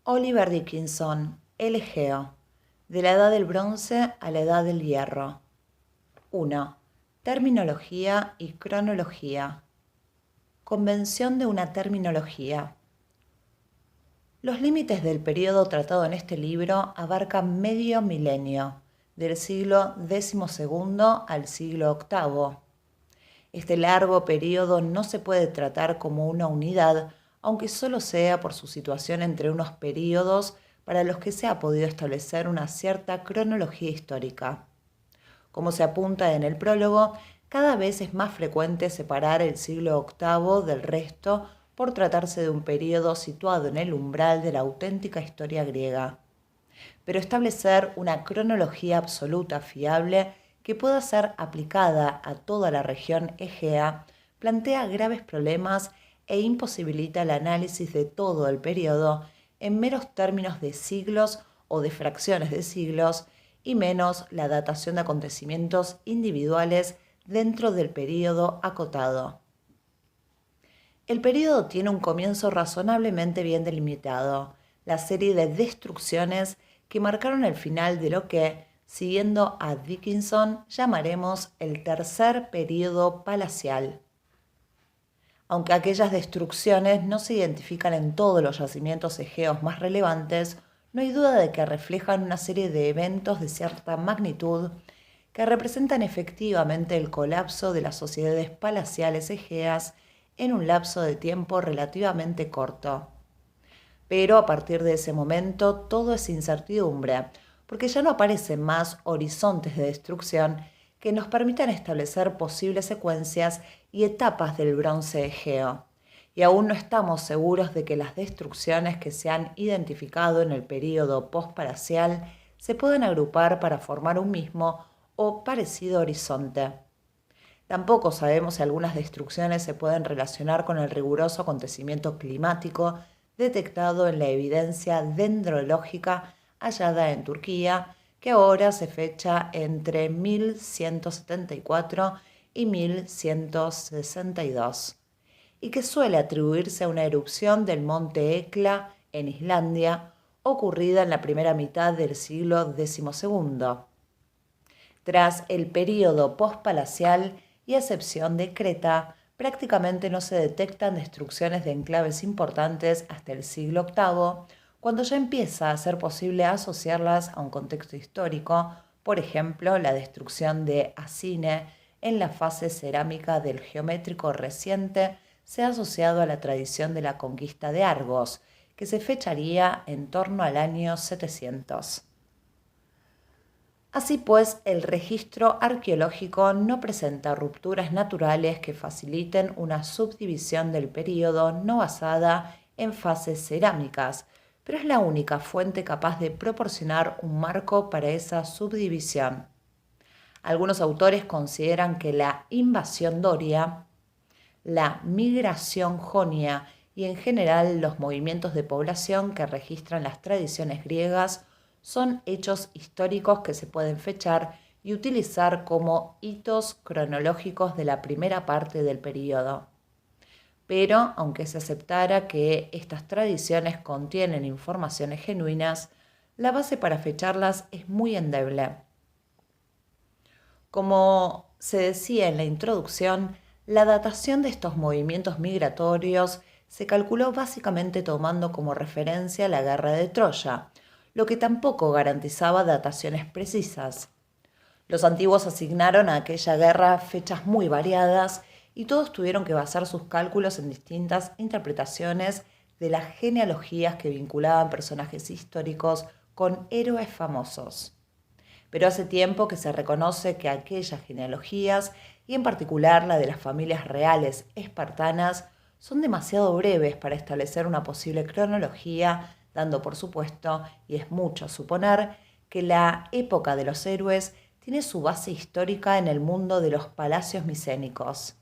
Oliver Dickinson, El Egeo, de la Edad del Bronce a la Edad del Hierro. 1. Terminología y cronología. Convención de una terminología. Los límites del periodo tratado en este libro abarcan medio milenio, del siglo XII al siglo VIII. Este largo periodo no se puede tratar como una unidad, aunque solo sea por su situación entre unos períodos para los que se ha podido establecer una cierta cronología histórica. Como se apunta en el prólogo, cada vez es más frecuente separar el siglo VIII del resto por tratarse de un periodo situado en el umbral de la auténtica historia griega. Pero establecer una cronología absoluta fiable que pueda ser aplicada a toda la región egea plantea graves problemas e imposibilita el análisis de todo el periodo en meros términos de siglos o de fracciones de siglos y menos la datación de acontecimientos individuales dentro del periodo acotado. El periodo tiene un comienzo razonablemente bien delimitado, la serie de destrucciones que marcaron el final de lo que, siguiendo a Dickinson, llamaremos el tercer periodo palacial. Aunque aquellas destrucciones no se identifican en todos los yacimientos egeos más relevantes, no hay duda de que reflejan una serie de eventos de cierta magnitud que representan efectivamente el colapso de las sociedades palaciales egeas en un lapso de tiempo relativamente corto. Pero a partir de ese momento todo es incertidumbre, porque ya no aparecen más horizontes de destrucción que nos permitan establecer posibles secuencias y etapas del bronce egeo. Y aún no estamos seguros de que las destrucciones que se han identificado en el período postpalacial se puedan agrupar para formar un mismo o parecido horizonte. Tampoco sabemos si algunas destrucciones se pueden relacionar con el riguroso acontecimiento climático detectado en la evidencia dendrológica hallada en Turquía, que ahora se fecha entre 1174 y 1162, y que suele atribuirse a una erupción del monte Hekla en Islandia, ocurrida en la primera mitad del siglo XII. Tras el período postpalacial y a excepción de Creta, prácticamente no se detectan destrucciones de enclaves importantes hasta el siglo VIII, cuando ya empieza a ser posible asociarlas a un contexto histórico, por ejemplo, la destrucción de Asine en la fase cerámica del Geométrico reciente se ha asociado a la tradición de la conquista de Argos, que se fecharía en torno al año 700. Así pues, el registro arqueológico no presenta rupturas naturales que faciliten una subdivisión del período no basada en fases cerámicas, pero es la única fuente capaz de proporcionar un marco para esa subdivisión. Algunos autores consideran que la invasión doria, la migración jonia y en general los movimientos de población que registran las tradiciones griegas son hechos históricos que se pueden fechar y utilizar como hitos cronológicos de la primera parte del período. Pero, aunque se aceptara que estas tradiciones contienen informaciones genuinas, la base para fecharlas es muy endeble. Como se decía en la introducción, la datación de estos movimientos migratorios se calculó básicamente tomando como referencia la guerra de Troya, lo que tampoco garantizaba dataciones precisas. Los antiguos asignaron a aquella guerra fechas muy variadas y todos tuvieron que basar sus cálculos en distintas interpretaciones de las genealogías que vinculaban personajes históricos con héroes famosos. Pero hace tiempo que se reconoce que aquellas genealogías, y en particular la de las familias reales espartanas, son demasiado breves para establecer una posible cronología, dando por supuesto, y es mucho suponer, que la época de los héroes tiene su base histórica en el mundo de los palacios micénicos.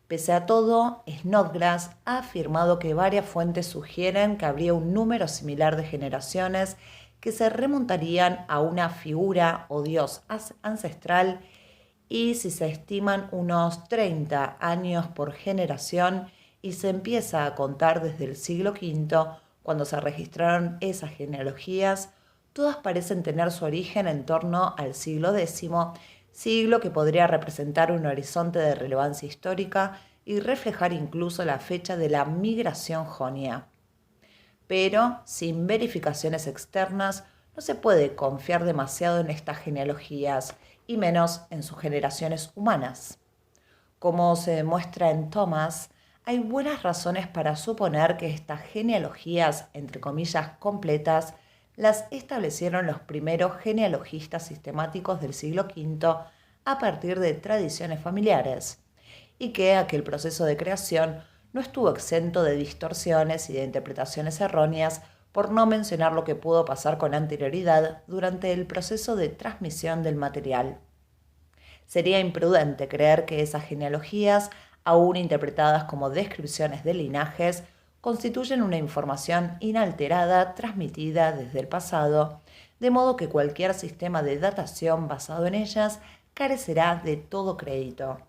Pese a todo, Snodgrass ha afirmado que varias fuentes sugieren que habría un número similar de generaciones que se remontarían a una figura o dios ancestral y si se estiman unos 30 años por generación y se empieza a contar desde el siglo V, Cuando se registraron esas genealogías, todas parecen tener su origen en torno al siglo X, siglo que podría representar un horizonte de relevancia histórica y reflejar incluso la fecha de la migración jonia. Pero, sin verificaciones externas, no se puede confiar demasiado en estas genealogías, y menos en sus generaciones humanas. Como se demuestra en Thomas, hay buenas razones para suponer que estas genealogías, entre comillas, completas, las establecieron los primeros genealogistas sistemáticos del siglo V a partir de tradiciones familiares, y que aquel proceso de creación no estuvo exento de distorsiones y de interpretaciones erróneas, por no mencionar lo que pudo pasar con anterioridad durante el proceso de transmisión del material. Sería imprudente creer que esas genealogías, aún interpretadas como descripciones de linajes, constituyen una información inalterada transmitida desde el pasado, de modo que cualquier sistema de datación basado en ellas carecerá de todo crédito.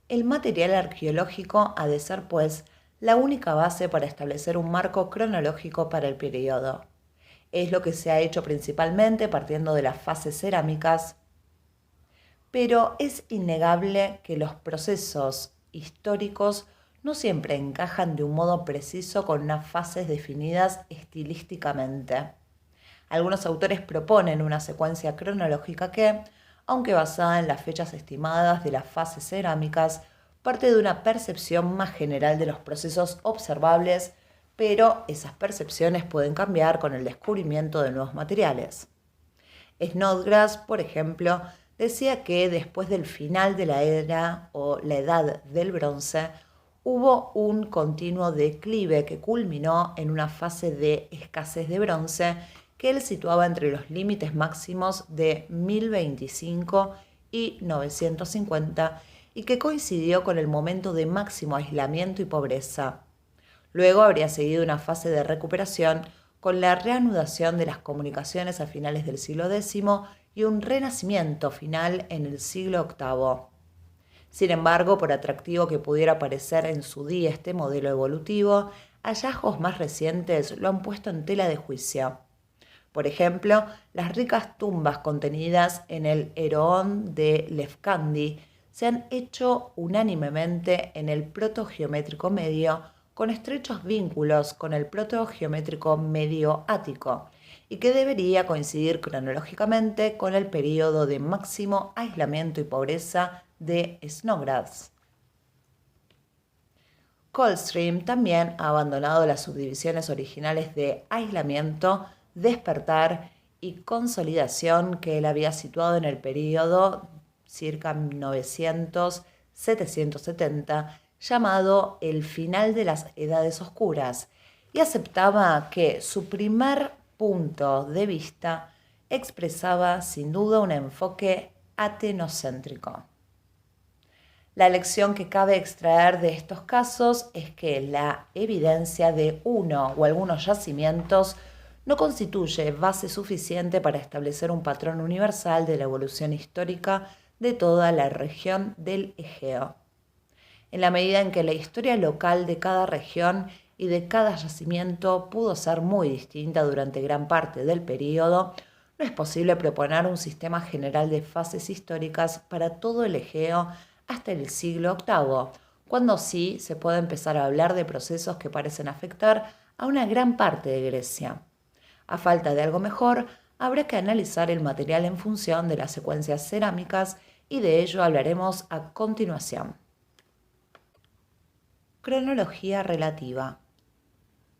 El material arqueológico ha de ser, pues, la única base para establecer un marco cronológico para el periodo. Es lo que se ha hecho principalmente partiendo de las fases cerámicas, pero es innegable que los procesos históricos no siempre encajan de un modo preciso con unas fases definidas estilísticamente. Algunos autores proponen una secuencia cronológica que, aunque basada en las fechas estimadas de las fases cerámicas, parte de una percepción más general de los procesos observables, pero esas percepciones pueden cambiar con el descubrimiento de nuevos materiales. Snodgrass, por ejemplo, decía que después del final de la era o la edad del bronce, hubo un continuo declive que culminó en una fase de escasez de bronce que él situaba entre los límites máximos de 1025 y 950 y que coincidió con el momento de máximo aislamiento y pobreza. Luego habría seguido una fase de recuperación con la reanudación de las comunicaciones a finales del siglo X y un renacimiento final en el siglo VIII. Sin embargo, por atractivo que pudiera parecer en su día este modelo evolutivo, hallazgos más recientes lo han puesto en tela de juicio. Por ejemplo, las ricas tumbas contenidas en el Eroón de Lefkandi se han hecho unánimemente en el protogeométrico medio, con estrechos vínculos con el protogeométrico medio ático, y que debería coincidir cronológicamente con el período de máximo aislamiento y pobreza de Snodgrass. Coldstream también ha abandonado las subdivisiones originales de aislamiento, despertar y consolidación que él había situado en el período circa 900-770, llamado el final de las edades oscuras, y aceptaba que su primer punto de vista expresaba sin duda un enfoque atenocéntrico. La lección que cabe extraer de estos casos es que la evidencia de uno o algunos yacimientos no constituye base suficiente para establecer un patrón universal de la evolución histórica de toda la región del Egeo. En la medida en que la historia local de cada región y de cada yacimiento pudo ser muy distinta durante gran parte del período, no es posible proponer un sistema general de fases históricas para todo el Egeo hasta el siglo VIII, cuando sí se puede empezar a hablar de procesos que parecen afectar a una gran parte de Grecia. A falta de algo mejor, habrá que analizar el material en función de las secuencias cerámicas y de ello hablaremos a continuación. Cronología relativa.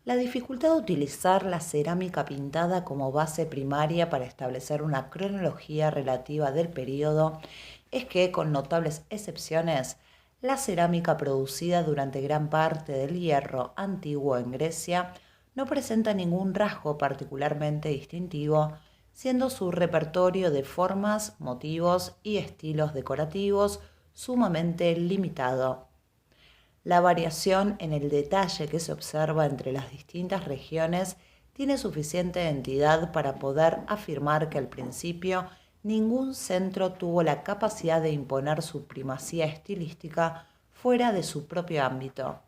La dificultad de utilizar la cerámica pintada como base primaria para establecer una cronología relativa del período es que, con notables excepciones, la cerámica producida durante gran parte del Hierro antiguo en Grecia no presenta ningún rasgo particularmente distintivo, siendo su repertorio de formas, motivos y estilos decorativos sumamente limitado. La variación en el detalle que se observa entre las distintas regiones tiene suficiente entidad para poder afirmar que al principio ningún centro tuvo la capacidad de imponer su primacía estilística fuera de su propio ámbito.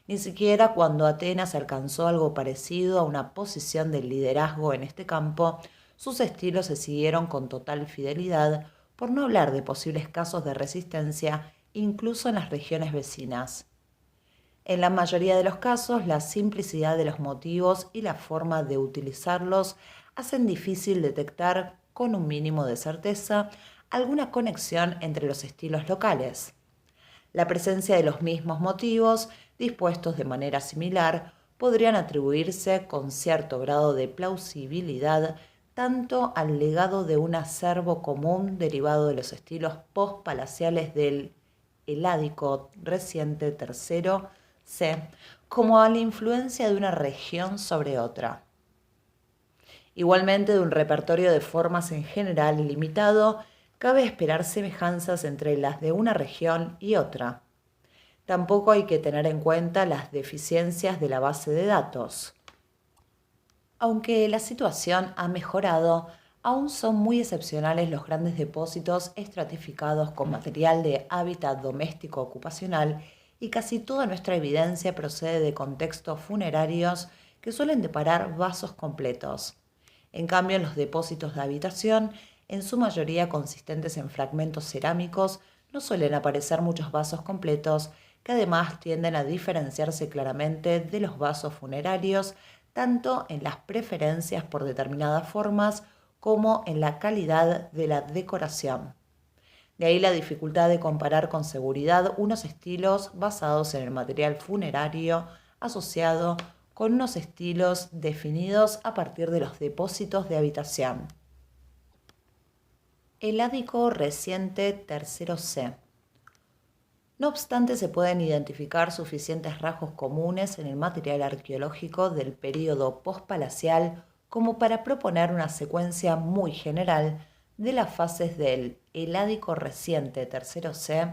Ni siquiera cuando Atenas alcanzó algo parecido a una posición de liderazgo en este campo, sus estilos se siguieron con total fidelidad, por no hablar de posibles casos de resistencia incluso en las regiones vecinas. En la mayoría de los casos, la simplicidad de los motivos y la forma de utilizarlos hacen difícil detectar con un mínimo de certeza alguna conexión entre los estilos locales. La presencia de los mismos motivos, dispuestos de manera similar, podrían atribuirse con cierto grado de plausibilidad tanto al legado de un acervo común derivado de los estilos post-palaciales del heládico reciente tercero C, como a la influencia de una región sobre otra. Igualmente, de un repertorio de formas en general limitado, cabe esperar semejanzas entre las de una región y otra. Tampoco hay que tener en cuenta las deficiencias de la base de datos. Aunque la situación ha mejorado, aún son muy excepcionales los grandes depósitos estratificados con material de hábitat doméstico ocupacional y casi toda nuestra evidencia procede de contextos funerarios que suelen deparar vasos completos. En cambio, en los depósitos de habitación, en su mayoría consistentes en fragmentos cerámicos, no suelen aparecer muchos vasos completos, que además tienden a diferenciarse claramente de los vasos funerarios, tanto en las preferencias por determinadas formas como en la calidad de la decoración. De ahí la dificultad de comparar con seguridad unos estilos basados en el material funerario asociado con unos estilos definidos a partir de los depósitos de habitación. Heládico reciente tercero C. No obstante, se pueden identificar suficientes rasgos comunes en el material arqueológico del período pospalacial como para proponer una secuencia muy general de las fases del Heládico reciente tercero C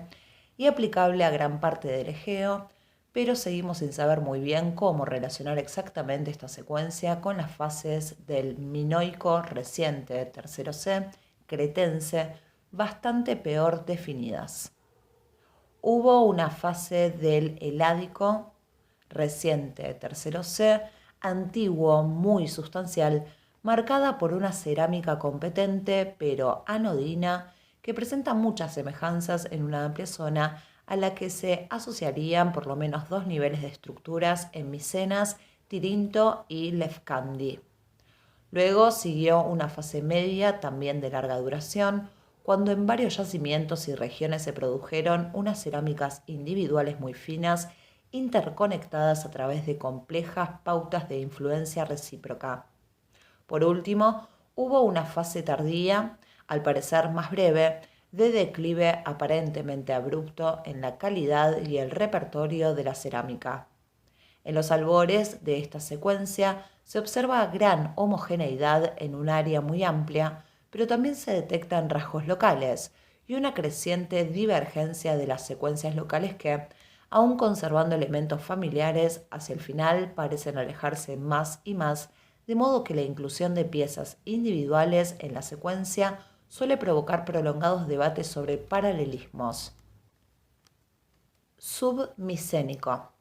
y aplicable a gran parte del Egeo, pero seguimos sin saber muy bien cómo relacionar exactamente esta secuencia con las fases del Minoico reciente tercero C cretense, bastante peor definidas. Hubo una fase del Heládico reciente tercero C, antiguo, muy sustancial, marcada por una cerámica competente pero anodina que presenta muchas semejanzas en una amplia zona a la que se asociarían por lo menos dos niveles de estructuras en Micenas, Tirinto y Lefkandi. Luego siguió una fase media, también de larga duración, cuando en varios yacimientos y regiones se produjeron unas cerámicas individuales muy finas, interconectadas a través de complejas pautas de influencia recíproca. Por último, hubo una fase tardía, al parecer más breve, de declive aparentemente abrupto en la calidad y el repertorio de la cerámica. En los albores de esta secuencia se observa gran homogeneidad en un área muy amplia, pero también se detectan rasgos locales y una creciente divergencia de las secuencias locales que, aun conservando elementos familiares, hacia el final parecen alejarse más y más, de modo que la inclusión de piezas individuales en la secuencia suele provocar prolongados debates sobre paralelismos. Submicénico.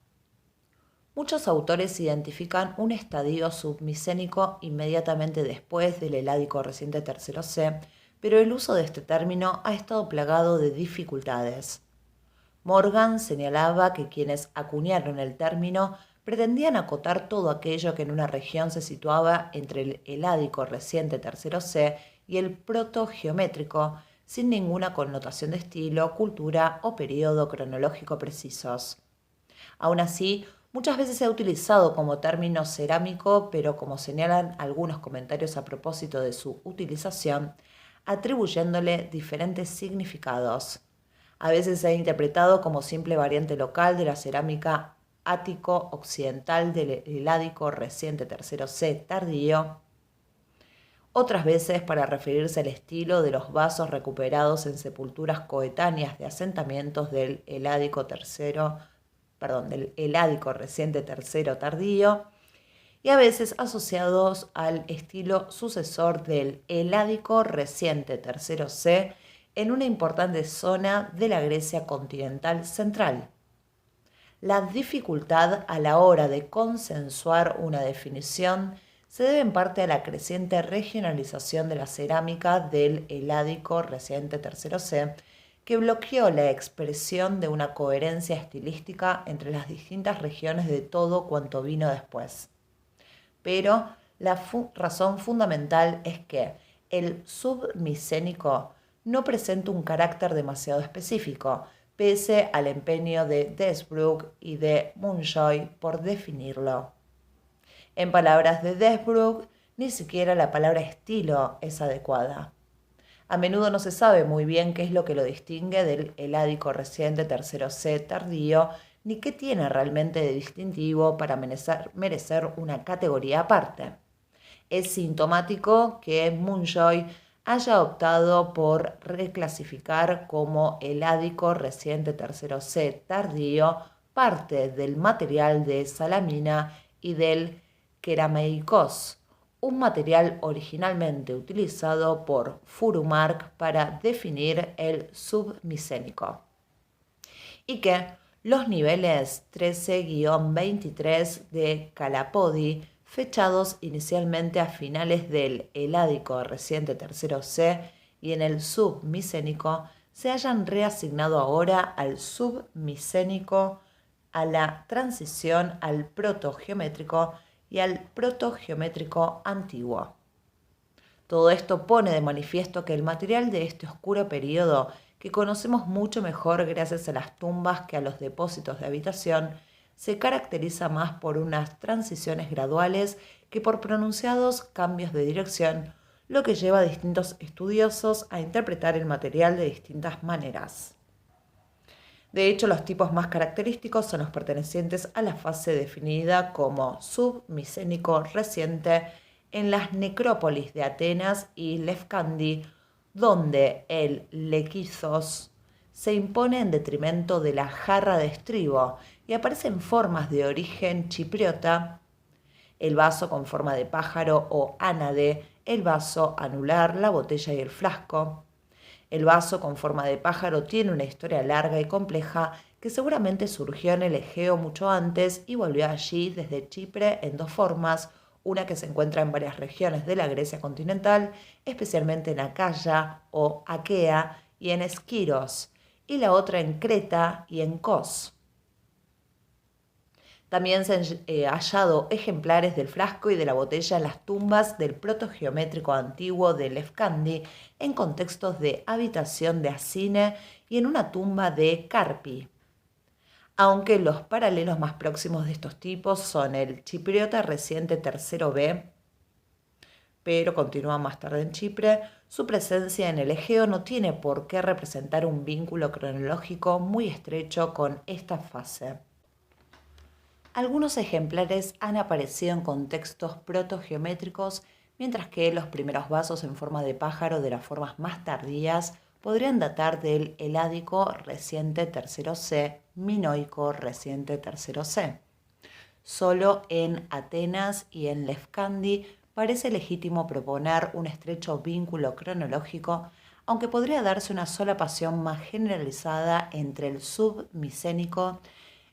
Muchos autores identifican un estadio submicénico inmediatamente después del Heládico reciente tercero C, pero el uso de este término ha estado plagado de dificultades. Morgan señalaba que quienes acuñaron el término pretendían acotar todo aquello que en una región se situaba entre el Heládico reciente tercero C y el protogeométrico, sin ninguna connotación de estilo, cultura o periodo cronológico precisos. Aún así, muchas veces se ha utilizado como término cerámico, pero como señalan algunos comentarios a propósito de su utilización, atribuyéndole diferentes significados. A veces se ha interpretado como simple variante local de la cerámica ático-occidental del Heládico reciente tercero C tardío, otras veces para referirse al estilo de los vasos recuperados en sepulturas coetáneas de asentamientos del Heládico reciente tercero tardío, y a veces asociados al estilo sucesor del Heládico reciente tercero C en una importante zona de la Grecia continental central. La dificultad a la hora de consensuar una definición se debe en parte a la creciente regionalización de la cerámica del heládico reciente tercero C, que bloqueó la expresión de una coherencia estilística entre las distintas regiones de todo cuanto vino después. Pero la razón fundamental es que el submicénico no presenta un carácter demasiado específico, pese al empeño de Desbrook y de Munjoy por definirlo. En palabras de Desbrook, ni siquiera la palabra estilo es adecuada. A menudo no se sabe muy bien qué es lo que lo distingue del heládico reciente tercero C tardío, ni qué tiene realmente de distintivo para merecer una categoría aparte. Es sintomático que Munjoy haya optado por reclasificar como heládico reciente tercero C tardío parte del material de salamina y del kerameikos, un material originalmente utilizado por Furumark para definir el submicénico, y que los niveles 13-23 de Calapodi, fechados inicialmente a finales del heládico reciente tercero C y en el submicénico, se hayan reasignado ahora al submicénico, a la transición al protogeométrico y al protogeométrico antiguo. Todo esto pone de manifiesto que el material de este oscuro periodo, que conocemos mucho mejor gracias a las tumbas que a los depósitos de habitación, se caracteriza más por unas transiciones graduales que por pronunciados cambios de dirección, lo que lleva a distintos estudiosos a interpretar el material de distintas maneras. De hecho, los tipos más característicos son los pertenecientes a la fase definida como submicénico reciente en las necrópolis de Atenas y Lefkandi, donde el lequizos se impone en detrimento de la jarra de estribo y aparecen formas de origen chipriota, el vaso con forma de pájaro o ánade, el vaso anular, la botella y el flasco. El vaso con forma de pájaro tiene una historia larga y compleja que seguramente surgió en el Egeo mucho antes y volvió allí desde Chipre en dos formas, una que se encuentra en varias regiones de la Grecia continental, especialmente en Acaya o Aquea y en Esquiros, y la otra en Creta y en Kos. También se han hallado ejemplares del flasco y de la botella en las tumbas del protogeométrico antiguo de Lefkandi, en contextos de habitación de Asine y en una tumba de Carpi. Aunque los paralelos más próximos de estos tipos son el chipriota reciente tercero B, pero continúa más tarde en Chipre, su presencia en el Egeo no tiene por qué representar un vínculo cronológico muy estrecho con esta fase. Algunos ejemplares han aparecido en contextos protogeométricos, mientras que los primeros vasos en forma de pájaro de las formas más tardías podrían datar del heládico reciente tercero C, minoico reciente tercero C. Solo en Atenas y en Lefkandi parece legítimo proponer un estrecho vínculo cronológico, aunque podría darse una solapación más generalizada entre el submicénico,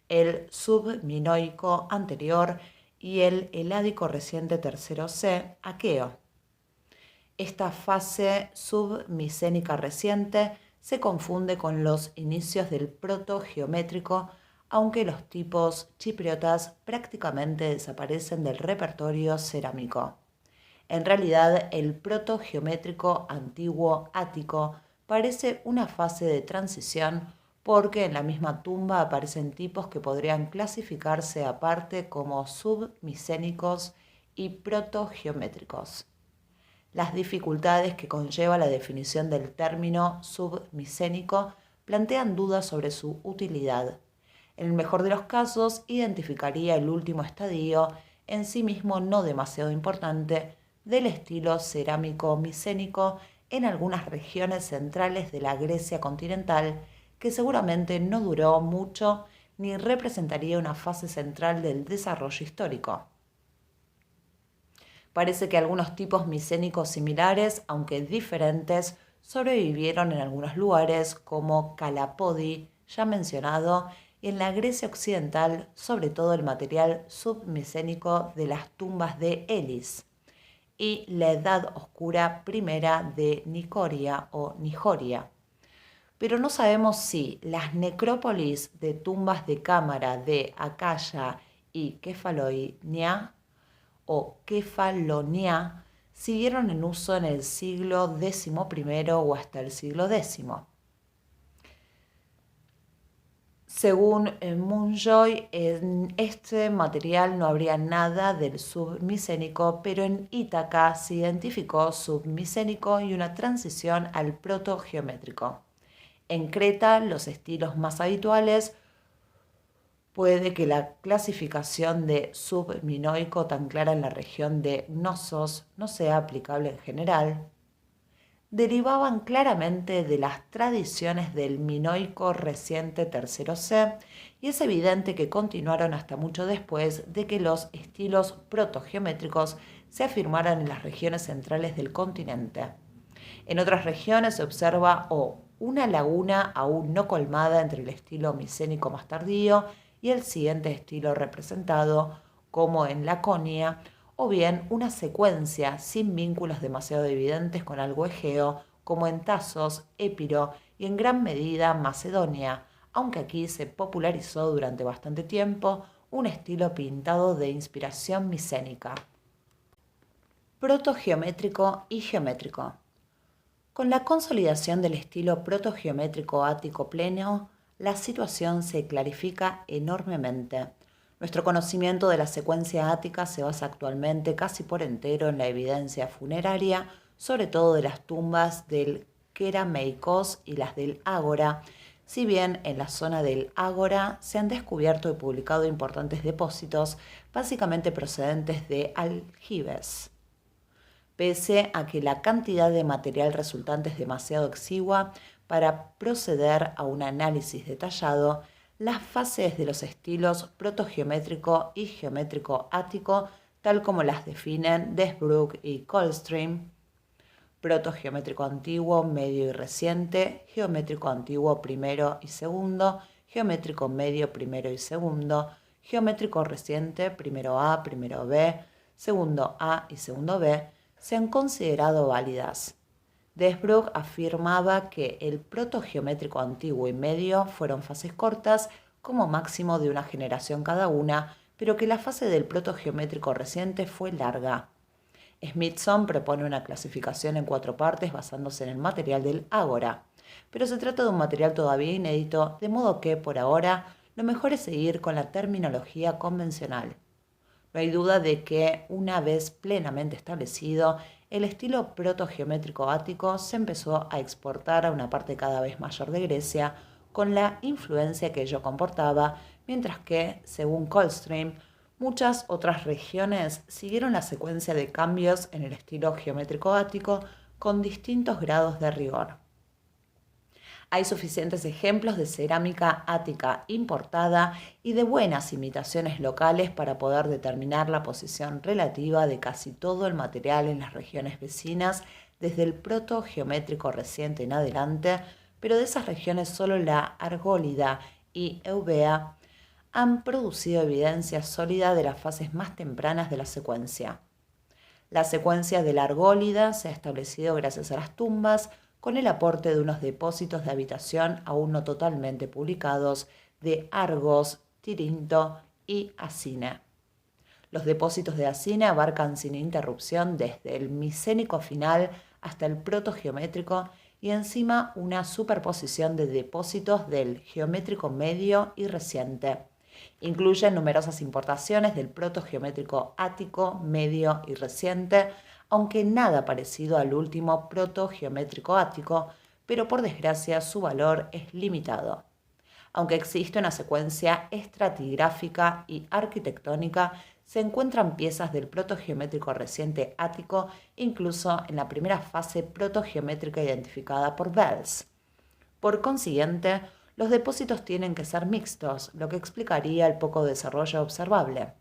el subminoico anterior y el heládico reciente tercero C, aqueo. Esta fase submicénica reciente se confunde con los inicios del protogeométrico, aunque los tipos chipriotas prácticamente desaparecen del repertorio cerámico. En realidad, el protogeométrico antiguo ático parece una fase de transición porque en la misma tumba aparecen tipos que podrían clasificarse aparte como submicénicos y protogeométricos. Las dificultades que conlleva la definición del término submicénico plantean dudas sobre su utilidad. En el mejor de los casos, identificaría el último estadio, en sí mismo no demasiado importante, del estilo cerámico micénico en algunas regiones centrales de la Grecia continental, que seguramente no duró mucho ni representaría una fase central del desarrollo histórico. Parece que algunos tipos micénicos similares, aunque diferentes, sobrevivieron en algunos lugares como Calapodi, ya mencionado, y en la Grecia occidental, sobre todo el material submicénico de las tumbas de Elis, y la Edad Oscura primera de Nicoria o Nijoria. Pero no sabemos si las necrópolis de tumbas de cámara de Acaya y Kefalonia o Kefalonia siguieron en uso en el siglo XI o hasta el siglo X. Según Munjoy, en este material no habría nada del submicénico, pero en Ítaca se identificó submicénico y una transición al protogeométrico. En Creta, los estilos más habituales puede que la clasificación de subminoico tan clara en la región de Knossos no sea aplicable en general, derivaban claramente de las tradiciones del minoico reciente tercero C, y es evidente que continuaron hasta mucho después de que los estilos protogeométricos se afirmaran en las regiones centrales del continente. En otras regiones se observa una laguna aún no colmada entre el estilo micénico más tardío y el siguiente estilo representado, como en Laconia, o bien una secuencia sin vínculos demasiado evidentes con algo egeo, como en Tasos, Épiro y en gran medida Macedonia, aunque aquí se popularizó durante bastante tiempo un estilo pintado de inspiración micénica. Protogeométrico y geométrico. Con la consolidación del estilo protogeométrico ático pleno, la situación se clarifica enormemente. Nuestro conocimiento de la secuencia ática se basa actualmente casi por entero en la evidencia funeraria, sobre todo de las tumbas del Kerameikos y las del Ágora, si bien en la zona del Ágora se han descubierto y publicado importantes depósitos, básicamente procedentes de aljibes. Pese a que la cantidad de material resultante es demasiado exigua para proceder a un análisis detallado, las fases de los estilos protogeométrico y geométrico ático, tal como las definen Desbrook y Coldstream, protogeométrico antiguo, medio y reciente, geométrico antiguo primero y segundo, geométrico medio primero y segundo, geométrico reciente primero A, primero B, segundo A y segundo B, se han considerado válidas. Desbrook afirmaba que el protogeométrico antiguo y medio fueron fases cortas, como máximo de una generación cada una, pero que la fase del protogeométrico reciente fue larga. Smithson propone una clasificación en 4 partes basándose en el material del Ágora, pero se trata de un material todavía inédito, de modo que, por ahora, lo mejor es seguir con la terminología convencional. No hay duda de que, una vez plenamente establecido, el estilo protogeométrico ático se empezó a exportar a una parte cada vez mayor de Grecia, con la influencia que ello comportaba, mientras que, según Coldstream, muchas otras regiones siguieron la secuencia de cambios en el estilo geométrico ático con distintos grados de rigor. Hay suficientes ejemplos de cerámica ática importada y de buenas imitaciones locales para poder determinar la posición relativa de casi todo el material en las regiones vecinas desde el protogeométrico reciente en adelante, pero de esas regiones solo la Argólida y Eubea han producido evidencia sólida de las fases más tempranas de la secuencia. La secuencia de la Argólida se ha establecido gracias a las tumbas, con el aporte de unos depósitos de habitación aún no totalmente publicados de Argos, Tirinto y Asine. Los depósitos de Asine abarcan sin interrupción desde el micénico final hasta el protogeométrico y encima una superposición de depósitos del geométrico medio y reciente. Incluyen numerosas importaciones del protogeométrico ático, medio y reciente, aunque nada parecido al último protogeométrico ático, pero por desgracia su valor es limitado. Aunque existe una secuencia estratigráfica y arquitectónica, se encuentran piezas del protogeométrico reciente ático, incluso en la primera fase protogeométrica identificada por Bells. Por consiguiente, los depósitos tienen que ser mixtos, lo que explicaría el poco desarrollo observable.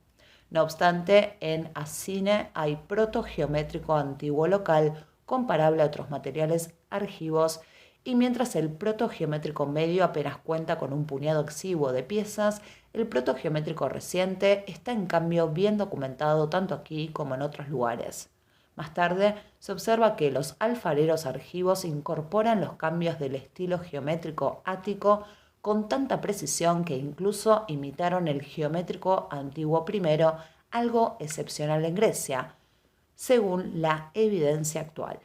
No obstante, en Asine hay protogeométrico antiguo local comparable a otros materiales argivos y mientras el protogeométrico medio apenas cuenta con un puñado exiguo de piezas, el protogeométrico reciente está en cambio bien documentado tanto aquí como en otros lugares. Más tarde, se observa que los alfareros argivos incorporan los cambios del estilo geométrico ático con tanta precisión que incluso imitaron el geométrico antiguo primero, algo excepcional en Grecia, según la evidencia actual.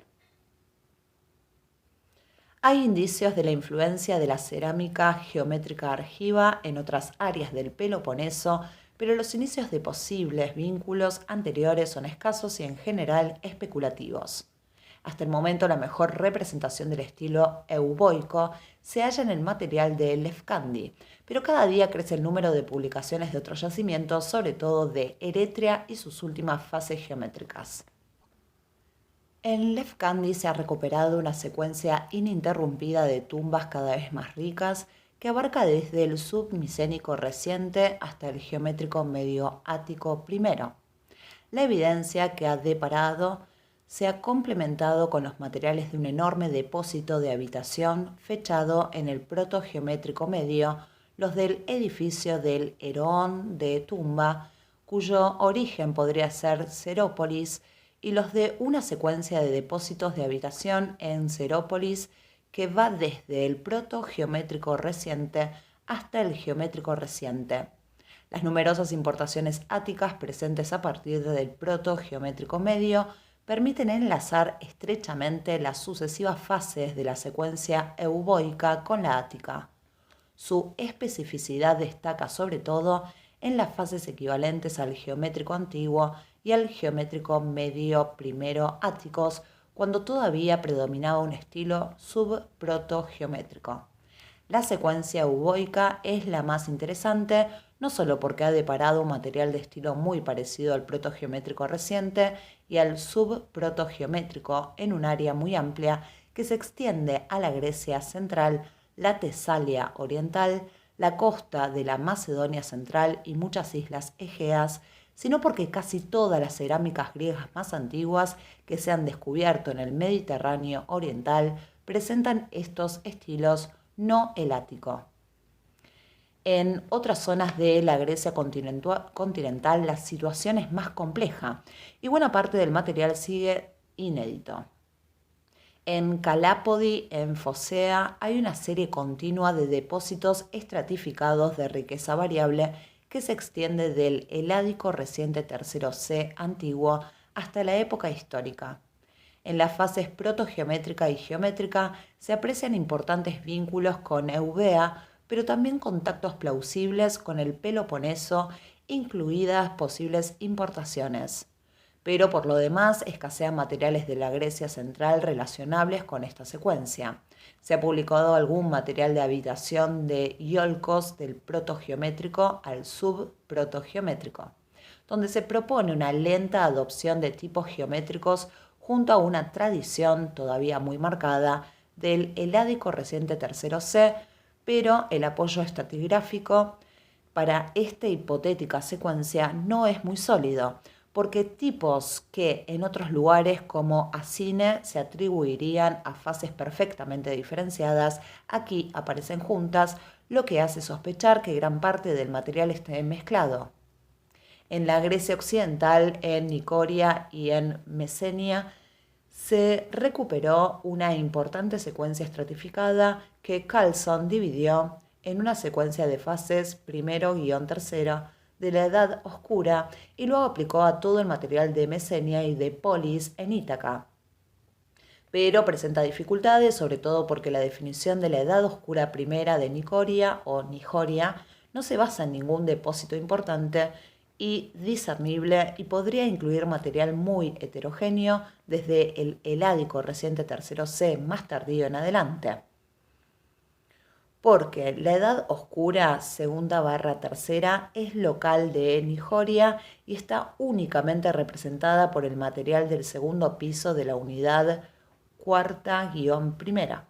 Hay indicios de la influencia de la cerámica geométrica argiva en otras áreas del Peloponeso, pero los inicios de posibles vínculos anteriores son escasos y en general especulativos. Hasta el momento la mejor representación del estilo euboico se halla en el material de Lefkandi, pero cada día crece el número de publicaciones de otros yacimientos, sobre todo de Eretria y sus últimas fases geométricas. En Lefkandi se ha recuperado una secuencia ininterrumpida de tumbas cada vez más ricas que abarca desde el submicénico reciente hasta el geométrico medio ático primero. La evidencia que ha deparado se ha complementado con los materiales de un enorme depósito de habitación fechado en el protogeométrico medio, los del edificio del Herón de Tumba, cuyo origen podría ser Serópolis, y los de una secuencia de depósitos de habitación en Serópolis que va desde el protogeométrico reciente hasta el geométrico reciente. Las numerosas importaciones áticas presentes a partir del protogeométrico medio permiten enlazar estrechamente las sucesivas fases de la secuencia euboica con la ática. Su especificidad destaca sobre todo en las fases equivalentes al geométrico antiguo y al geométrico medio primero áticos, cuando todavía predominaba un estilo subprotogeométrico. La secuencia euboica es la más interesante, no solo porque ha deparado un material de estilo muy parecido al protogeométrico reciente y al subprotogeométrico en un área muy amplia que se extiende a la Grecia central, la Tesalia oriental, la costa de la Macedonia central y muchas islas Egeas, sino porque casi todas las cerámicas griegas más antiguas que se han descubierto en el Mediterráneo oriental presentan estos estilos no el ático. En otras zonas de la Grecia continental la situación es más compleja y buena parte del material sigue inédito. En Calápodi, en Focea, hay una serie continua de depósitos estratificados de riqueza variable que se extiende del Heládico reciente tercero C antiguo hasta la época histórica. En las fases protogeométrica y geométrica se aprecian importantes vínculos con Eubea, pero también contactos plausibles con el Peloponeso, incluidas posibles importaciones. Pero por lo demás escasean materiales de la Grecia central relacionables con esta secuencia. Se ha publicado algún material de habitación de Iolcos del protogeométrico al subprotogeométrico, donde se propone una lenta adopción de tipos geométricos junto a una tradición todavía muy marcada del Heládico reciente tercero C, pero el apoyo estratigráfico para esta hipotética secuencia no es muy sólido, porque tipos que en otros lugares como Acine se atribuirían a fases perfectamente diferenciadas, aquí aparecen juntas, lo que hace sospechar que gran parte del material esté mezclado. En la Grecia occidental, en Nicoria y en Mesenia, se recuperó una importante secuencia estratificada que Carlson dividió en una secuencia de fases primero-tercero de la Edad Oscura y luego aplicó a todo el material de Mesenia y de Polis en Ítaca. Pero presenta dificultades, sobre todo porque la definición de la Edad Oscura primera de Nicoria o Nijoria no se basa en ningún depósito importante y discernible y podría incluir material muy heterogéneo desde el Heládico reciente tercero C más tardío en adelante. Porque la Edad Oscura segunda/tercera es local de Nijoria y está únicamente representada por el material del segundo piso de la unidad cuarta-primera.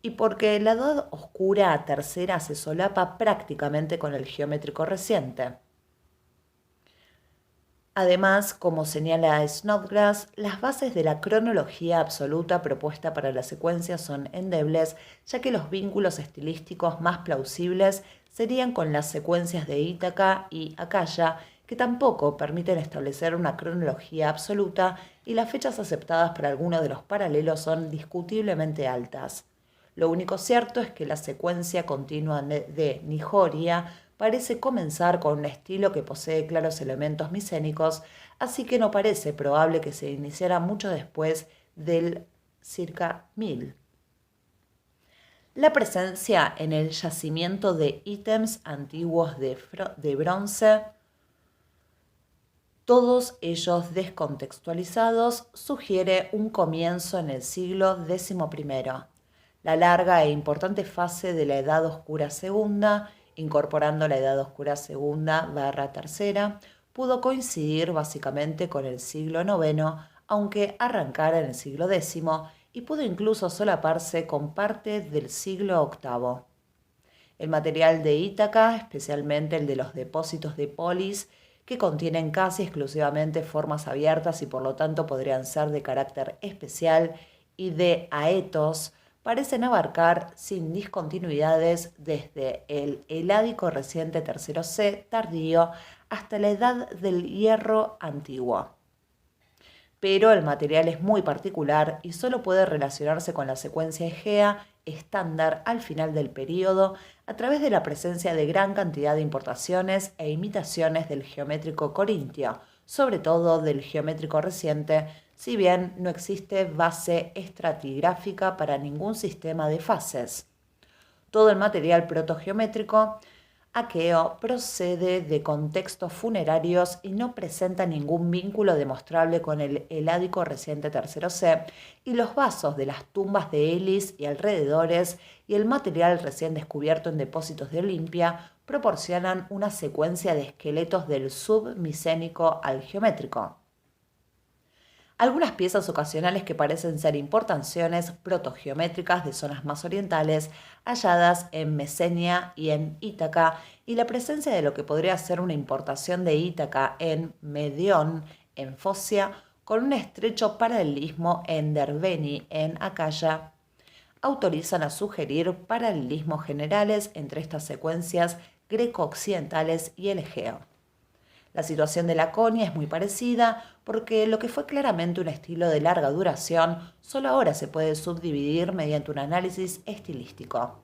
Y porque la Edad Oscura tercera se solapa prácticamente con el geométrico reciente. Además, como señala Snodgrass, las bases de la cronología absoluta propuesta para la secuencia son endebles, ya que los vínculos estilísticos más plausibles serían con las secuencias de Ítaca y Acaya, que tampoco permiten establecer una cronología absoluta, y las fechas aceptadas para algunos de los paralelos son discutiblemente altas. Lo único cierto es que la secuencia continua de Nijoria parece comenzar con un estilo que posee claros elementos micénicos, así que no parece probable que se iniciara mucho después del circa 1000. La presencia en el yacimiento de ítems antiguos de bronce, todos ellos descontextualizados, sugiere un comienzo en el siglo XI. La larga e importante fase de la Edad Oscura Segunda, incorporando la Edad Oscura Segunda/Tercera, pudo coincidir básicamente con el siglo IX, aunque arrancara en el siglo X, y pudo incluso solaparse con parte del siglo VIII. El material de Ítaca, especialmente el de los depósitos de polis, que contienen casi exclusivamente formas abiertas y por lo tanto podrían ser de carácter especial, y de aetos, parecen abarcar sin discontinuidades desde el Heládico reciente tercero C tardío hasta la Edad del Hierro antiguo. Pero el material es muy particular y solo puede relacionarse con la secuencia egea estándar al final del período a través de la presencia de gran cantidad de importaciones e imitaciones del geométrico corintio, sobre todo del geométrico reciente, si bien no existe base estratigráfica para ningún sistema de fases. Todo el material protogeométrico aqueo procede de contextos funerarios y no presenta ningún vínculo demostrable con el Heládico reciente tercero C, y los vasos de las tumbas de Elis y alrededores y el material recién descubierto en depósitos de Olimpia proporcionan una secuencia de esqueletos del submicénico al geométrico. Algunas piezas ocasionales que parecen ser importaciones protogeométricas de zonas más orientales, halladas en Mesenia y en Ítaca, y la presencia de lo que podría ser una importación de Ítaca en Medión, en Focia, con un estrecho paralelismo en Derveni, en Acaya, autorizan a sugerir paralelismos generales entre estas secuencias greco-occidentales y el Egeo. La situación de Laconia es muy parecida, porque lo que fue claramente un estilo de larga duración solo ahora se puede subdividir mediante un análisis estilístico.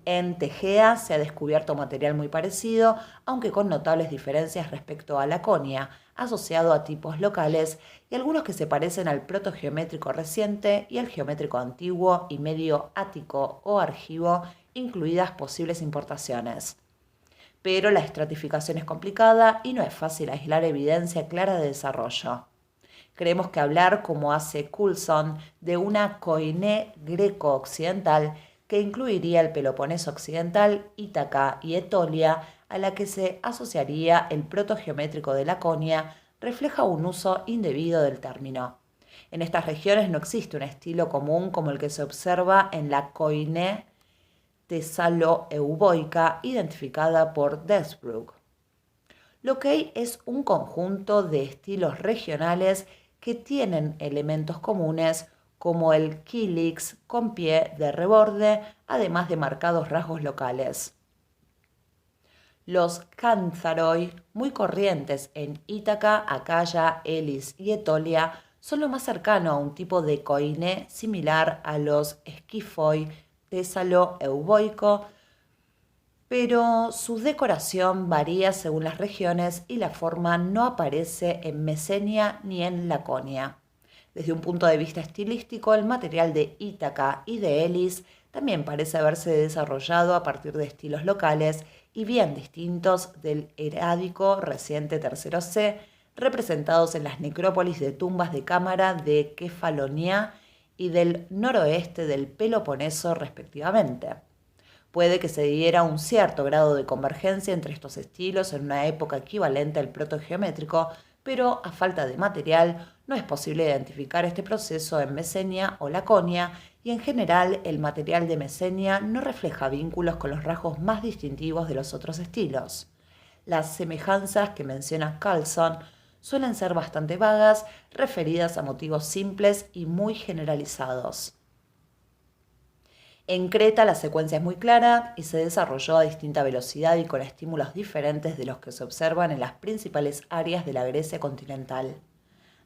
En Tegea se ha descubierto material muy parecido, aunque con notables diferencias respecto a Laconia, asociado a tipos locales y algunos que se parecen al protogeométrico reciente y al geométrico antiguo y medio ático o argivo, incluidas posibles importaciones. Pero la estratificación es complicada y no es fácil aislar evidencia clara de desarrollo. Creemos que hablar, como hace Coulson, de una koiné greco-occidental que incluiría el Peloponeso occidental, Ítaca y Etolia, a la que se asociaría el protogeométrico de Laconia, refleja un uso indebido del término. En estas regiones no existe un estilo común como el que se observa en la koiné tesalo-euboica identificada por Desbrook. Lo que hay es un conjunto de estilos regionales que tienen elementos comunes como el kílix con pie de reborde, además de marcados rasgos locales. Los cánzaroi, muy corrientes en Ítaca, Acaya, Elis y Etolia, son lo más cercano a un tipo de koiné similar a los esquifoi tesalo-euboico, pero su decoración varía según las regiones y la forma no aparece en Mesenia ni en Laconia. Desde un punto de vista estilístico, el material de Ítaca y de Elis también parece haberse desarrollado a partir de estilos locales y bien distintos del Heládico reciente tercero C, representados en las necrópolis de tumbas de cámara de Kefalonia y del noroeste del Peloponeso respectivamente. Puede que se diera un cierto grado de convergencia entre estos estilos en una época equivalente al protogeométrico, pero a falta de material no es posible identificar este proceso en Mesenia o Laconia, y en general el material de Mesenia no refleja vínculos con los rasgos más distintivos de los otros estilos. Las semejanzas que menciona Carlson suelen ser bastante vagas, referidas a motivos simples y muy generalizados. En Creta la secuencia es muy clara y se desarrolló a distinta velocidad y con estímulos diferentes de los que se observan en las principales áreas de la Grecia continental.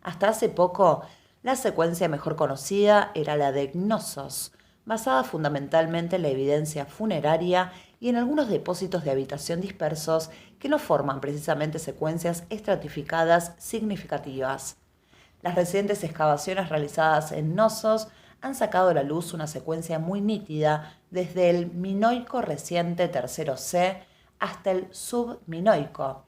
Hasta hace poco, la secuencia mejor conocida era la de Gnosos, basada fundamentalmente en la evidencia funeraria y en algunos depósitos de habitación dispersos que no forman precisamente secuencias estratificadas significativas. Las recientes excavaciones realizadas en Knossos han sacado a la luz una secuencia muy nítida desde el Minoico reciente tercero C hasta el Subminoico,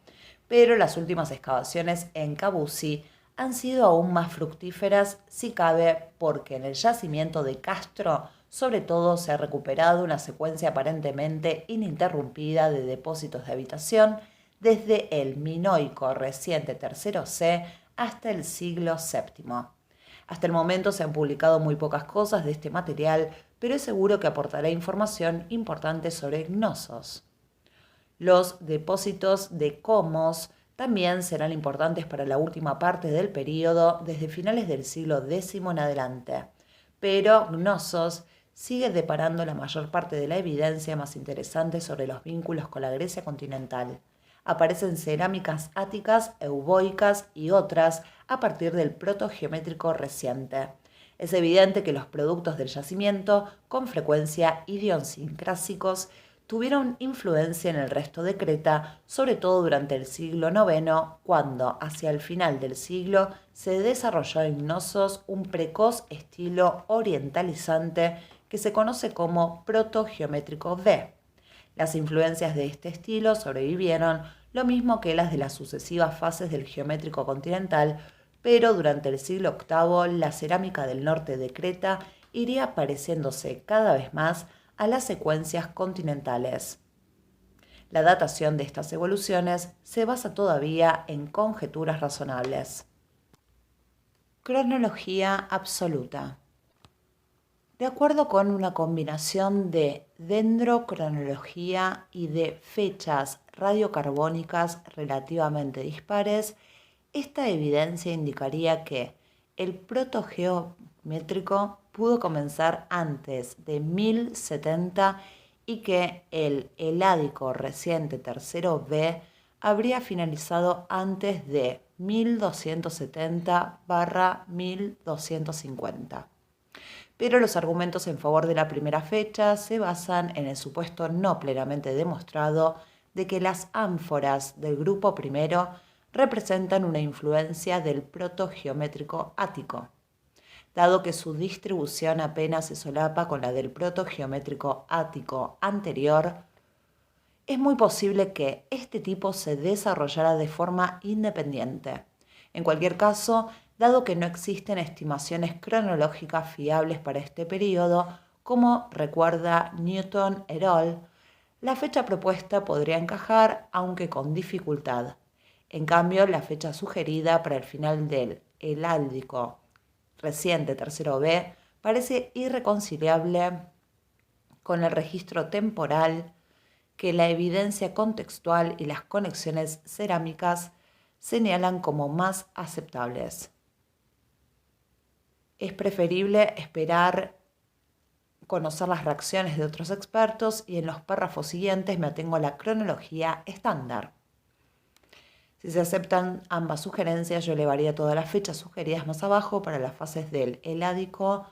pero las últimas excavaciones en Cabusi han sido aún más fructíferas si cabe porque en el yacimiento de Castro sobre todo se ha recuperado una secuencia aparentemente ininterrumpida de depósitos de habitación desde el Minoico reciente tercero C hasta el siglo VII. Hasta el momento se han publicado muy pocas cosas de este material, pero es seguro que aportará información importante sobre Gnosos. Los depósitos de Comos también serán importantes para la última parte del período, desde finales del siglo X en adelante, pero Gnosos sigue deparando la mayor parte de la evidencia más interesante sobre los vínculos con la Grecia continental. Aparecen cerámicas áticas, euboicas y otras a partir del protogeométrico reciente. Es evidente que los productos del yacimiento, con frecuencia idiosincrásicos, tuvieron influencia en el resto de Creta, sobre todo durante el siglo IX, cuando, hacia el final del siglo, se desarrolló en Knossos un precoz estilo orientalizante que se conoce como protogeométrico V. Las influencias de este estilo sobrevivieron, lo mismo que las de las sucesivas fases del geométrico continental, pero durante el siglo VIII la cerámica del norte de Creta iría pareciéndose cada vez más a las secuencias continentales. La datación de estas evoluciones se basa todavía en conjeturas razonables. Cronología absoluta. De acuerdo con una combinación de dendrocronología y de fechas radiocarbónicas relativamente dispares, esta evidencia indicaría que el protogeométrico pudo comenzar antes de 1070 y que el heládico reciente tercero B habría finalizado antes de 1270/1250. Pero los argumentos en favor de la primera fecha se basan en el supuesto no plenamente demostrado de que las ánforas del grupo primero representan una influencia del protogeométrico ático. Dado que su distribución apenas se solapa con la del protogeométrico ático anterior, es muy posible que este tipo se desarrollara de forma independiente. En cualquier caso, dado que no existen estimaciones cronológicas fiables para este periodo, como recuerda Newton et al., la fecha propuesta podría encajar, aunque con dificultad. En cambio, la fecha sugerida para el final del heráldico reciente tercero B parece irreconciliable con el registro temporal que la evidencia contextual y las conexiones cerámicas señalan como más aceptables. Es preferible esperar conocer las reacciones de otros expertos y en los párrafos siguientes me atengo a la cronología estándar. Si se aceptan ambas sugerencias, yo elevaría todas las fechas sugeridas más abajo para las fases del heládico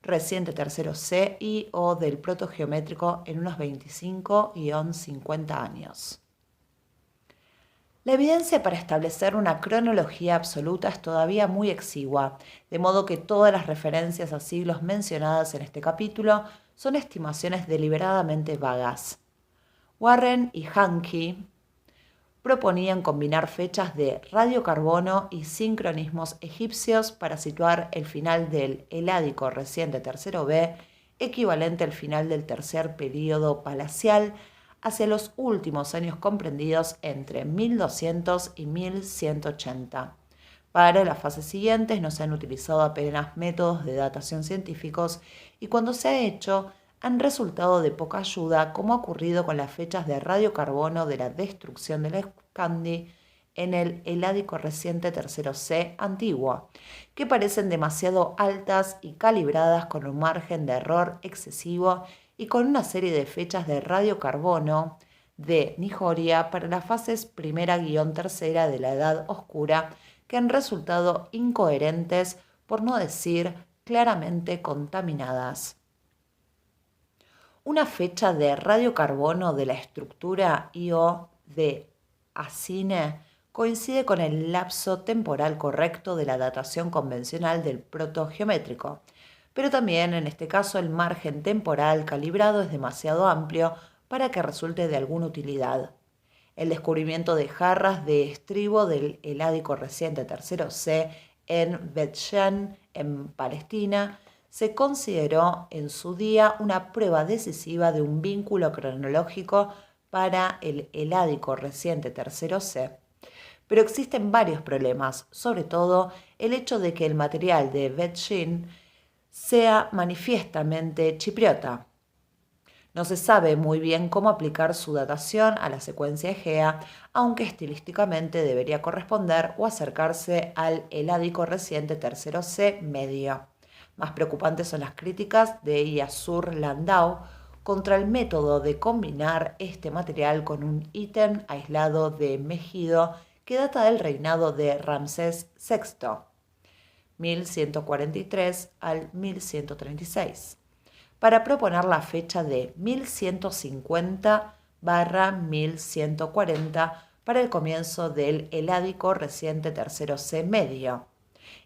reciente tercero C y o del protogeométrico en unos 25-50 años. La evidencia para establecer una cronología absoluta es todavía muy exigua, de modo que todas las referencias a siglos mencionadas en este capítulo son estimaciones deliberadamente vagas. Warren y Hankey proponían combinar fechas de radiocarbono y sincronismos egipcios para situar el final del heládico reciente tercero B, equivalente al final del tercer período palacial, hacia los últimos años comprendidos entre 1200 y 1180. Para las fases siguientes no se han utilizado apenas métodos de datación científicos y cuando se ha hecho han resultado de poca ayuda, como ha ocurrido con las fechas de radiocarbono de la destrucción del Escandi en el Heládico reciente tercero C antiguo, que parecen demasiado altas y calibradas con un margen de error excesivo y con una serie de fechas de radiocarbono de Nijoria para las fases primera-tercera de la Edad Oscura que han resultado incoherentes, por no decir claramente contaminadas. Una fecha de radiocarbono de la estructura Io de Acine coincide con el lapso temporal correcto de la datación convencional del protogeométrico, pero también en este caso el margen temporal calibrado es demasiado amplio para que resulte de alguna utilidad. El descubrimiento de jarras de estribo del Heládico reciente tercero C en Bet-Shean, en Palestina, se consideró en su día una prueba decisiva de un vínculo cronológico para el Heládico reciente tercero C. Pero existen varios problemas, sobre todo el hecho de que el material de Bet-Shean sea manifiestamente chipriota. No se sabe muy bien cómo aplicar su datación a la secuencia Egea, aunque estilísticamente debería corresponder o acercarse al Heládico reciente tercero C medio. Más preocupantes son las críticas de Yasur Landau contra el método de combinar este material con un ítem aislado de Megido que data del reinado de Ramsés VI, 1143 al 1136. Para proponer la fecha de 1150-1140 para el comienzo del Heládico reciente tercero C medio,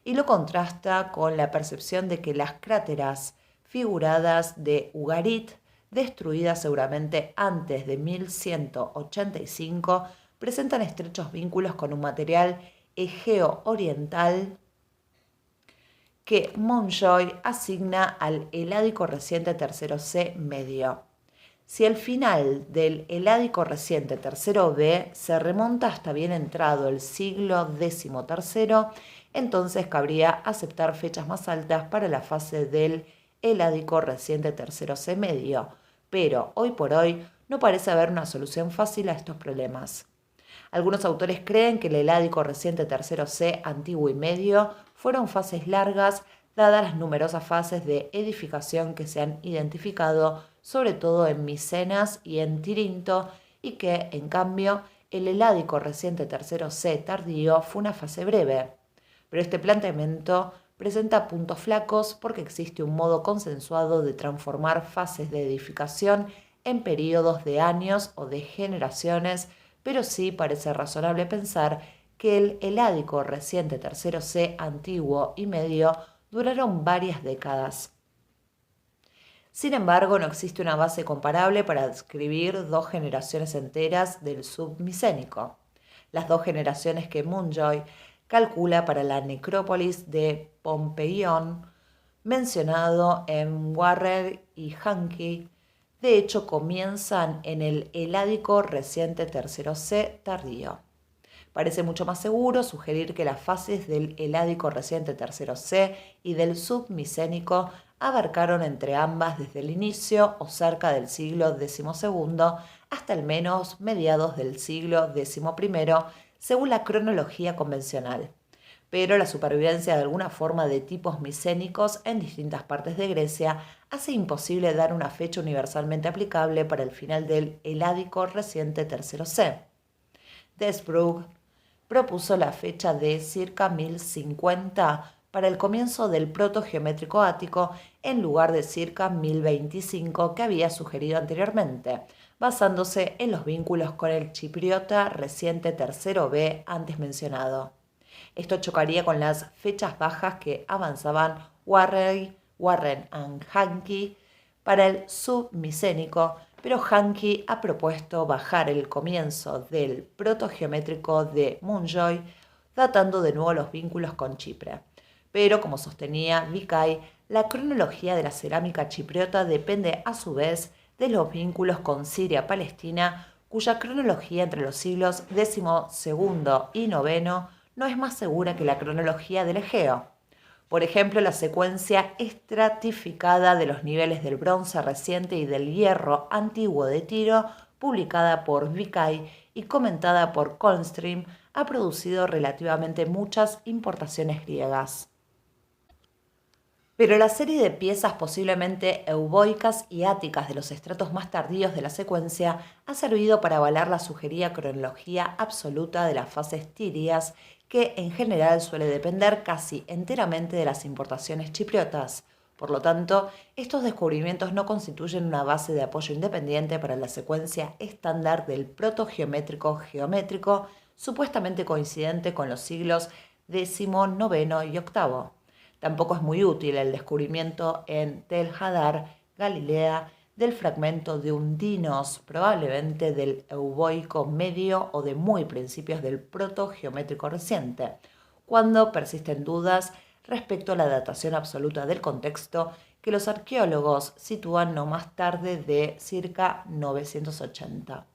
y lo contrasta con la percepción de que las cráteras figuradas de Ugarit, destruidas seguramente antes de 1185, presentan estrechos vínculos con un material egeo-oriental que Montjoy asigna al Heládico reciente tercero C medio. Si el final del Heládico reciente tercero B se remonta hasta bien entrado el siglo XIII, entonces cabría aceptar fechas más altas para la fase del Heládico reciente tercero C medio, pero hoy por hoy no parece haber una solución fácil a estos problemas. Algunos autores creen que el Heládico reciente tercero C antiguo y medio fueron fases largas, dadas las numerosas fases de edificación que se han identificado, sobre todo en Micenas y en Tirinto, y que, en cambio, el Heládico reciente tercero C tardío fue una fase breve. Pero este planteamiento presenta puntos flacos porque existe un modo consensuado de transformar fases de edificación en períodos de años o de generaciones, pero sí parece razonable pensar que el Heládico reciente tercero C antiguo y medio duraron varias décadas. Sin embargo, no existe una base comparable para describir dos generaciones enteras del submicénico. Las dos generaciones que Montjoy calcula para la necrópolis de Pompeión, mencionado en Warrer y Hankey, de hecho comienzan en el Heládico reciente tercero C tardío. Parece mucho más seguro sugerir que las fases del Heládico reciente tercero C y del submicénico abarcaron entre ambas desde el inicio o cerca del siglo XII hasta al menos mediados del siglo XI, según la cronología convencional. Pero la supervivencia de alguna forma de tipos micénicos en distintas partes de Grecia hace imposible dar una fecha universalmente aplicable para el final del Heládico reciente tercero C. Desbrugg propuso la fecha de circa 1050 para el comienzo del protogeométrico ático en lugar de circa 1025 que había sugerido anteriormente, basándose en los vínculos con el chipriota reciente tercero B antes mencionado. Esto chocaría con las fechas bajas que avanzaban Warren y Hankey para el submicénico, pero Hankey ha propuesto bajar el comienzo del protogeométrico de Montjoy, datando de nuevo los vínculos con Chipre. Pero, como sostenía Vicay, la cronología de la cerámica chipriota depende a su vez de los vínculos con Siria-Palestina, cuya cronología entre los siglos XII y IX no es más segura que la cronología del Egeo. Por ejemplo, la secuencia estratificada de los niveles del bronce reciente y del hierro antiguo de Tiro, publicada por Vicay y comentada por Coldstream, ha producido relativamente muchas importaciones griegas. Pero la serie de piezas posiblemente euboicas y áticas de los estratos más tardíos de la secuencia ha servido para avalar la sugerida cronología absoluta de las fases tirias, que en general suele depender casi enteramente de las importaciones chipriotas. Por lo tanto, estos descubrimientos no constituyen una base de apoyo independiente para la secuencia estándar del protogeométrico geométrico, supuestamente coincidente con los siglos X, IX y VIII. Tampoco es muy útil el descubrimiento en Tel Hadar, Galilea, del fragmento de un dinos, probablemente del euboico medio o de muy principios del protogeométrico reciente, cuando persisten dudas respecto a la datación absoluta del contexto que los arqueólogos sitúan no más tarde de circa 980.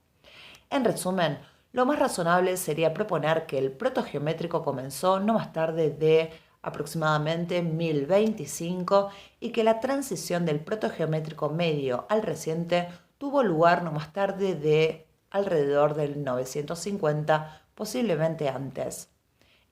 En resumen, lo más razonable sería proponer que el protogeométrico comenzó no más tarde de aproximadamente 1025 y que la transición del protogeométrico medio al reciente tuvo lugar no más tarde de alrededor del 950, posiblemente antes.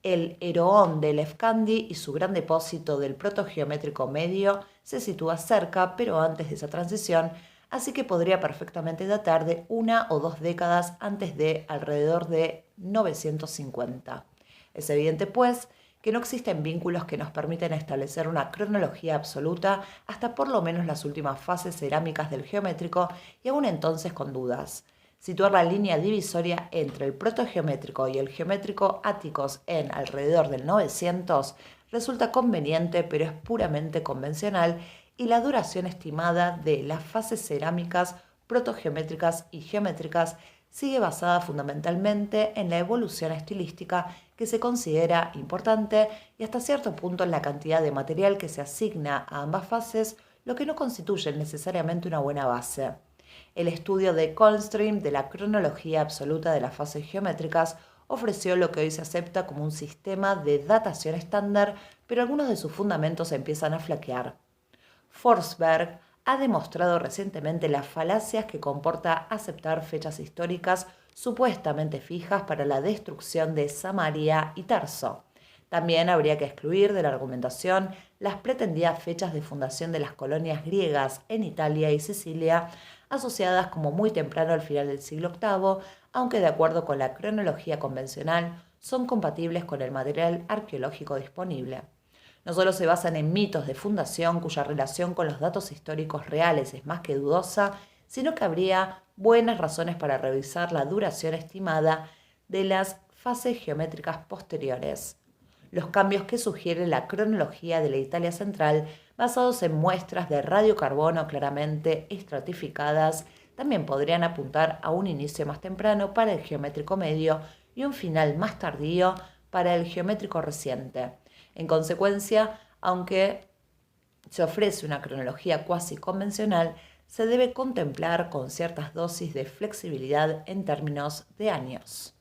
El Eroón de Lefkandi y su gran depósito del protogeométrico medio se sitúa cerca, pero antes de esa transición, así que podría perfectamente datar de 1 o 2 décadas antes de alrededor de 950. Es evidente, pues, que no existen vínculos que nos permiten establecer una cronología absoluta hasta por lo menos las últimas fases cerámicas del geométrico y aún entonces con dudas. Situar la línea divisoria entre el protogeométrico y el geométrico áticos en alrededor del 900 resulta conveniente, pero es puramente convencional, y la duración estimada de las fases cerámicas, protogeométricas y geométricas sigue basada fundamentalmente en la evolución estilística, que se considera importante, y hasta cierto punto en la cantidad de material que se asigna a ambas fases, lo que no constituye necesariamente una buena base. El estudio de Coldstream de la cronología absoluta de las fases geométricas ofreció lo que hoy se acepta como un sistema de datación estándar, pero algunos de sus fundamentos empiezan a flaquear. Forsberg ha demostrado recientemente las falacias que comporta aceptar fechas históricas supuestamente fijas para la destrucción de Samaria y Tarso. También habría que excluir de la argumentación las pretendidas fechas de fundación de las colonias griegas en Italia y Sicilia, asociadas como muy temprano al final del siglo VIII, aunque de acuerdo con la cronología convencional son compatibles con el material arqueológico disponible. No solo se basan en mitos de fundación cuya relación con los datos históricos reales es más que dudosa, sino que habría buenas razones para revisar la duración estimada de las fases geométricas posteriores. Los cambios que sugiere la cronología de la Italia central, basados en muestras de radiocarbono claramente estratificadas, también podrían apuntar a un inicio más temprano para el geométrico medio y un final más tardío para el geométrico reciente. En consecuencia, aunque se ofrece una cronología cuasi convencional, se debe contemplar con ciertas dosis de flexibilidad en términos de años.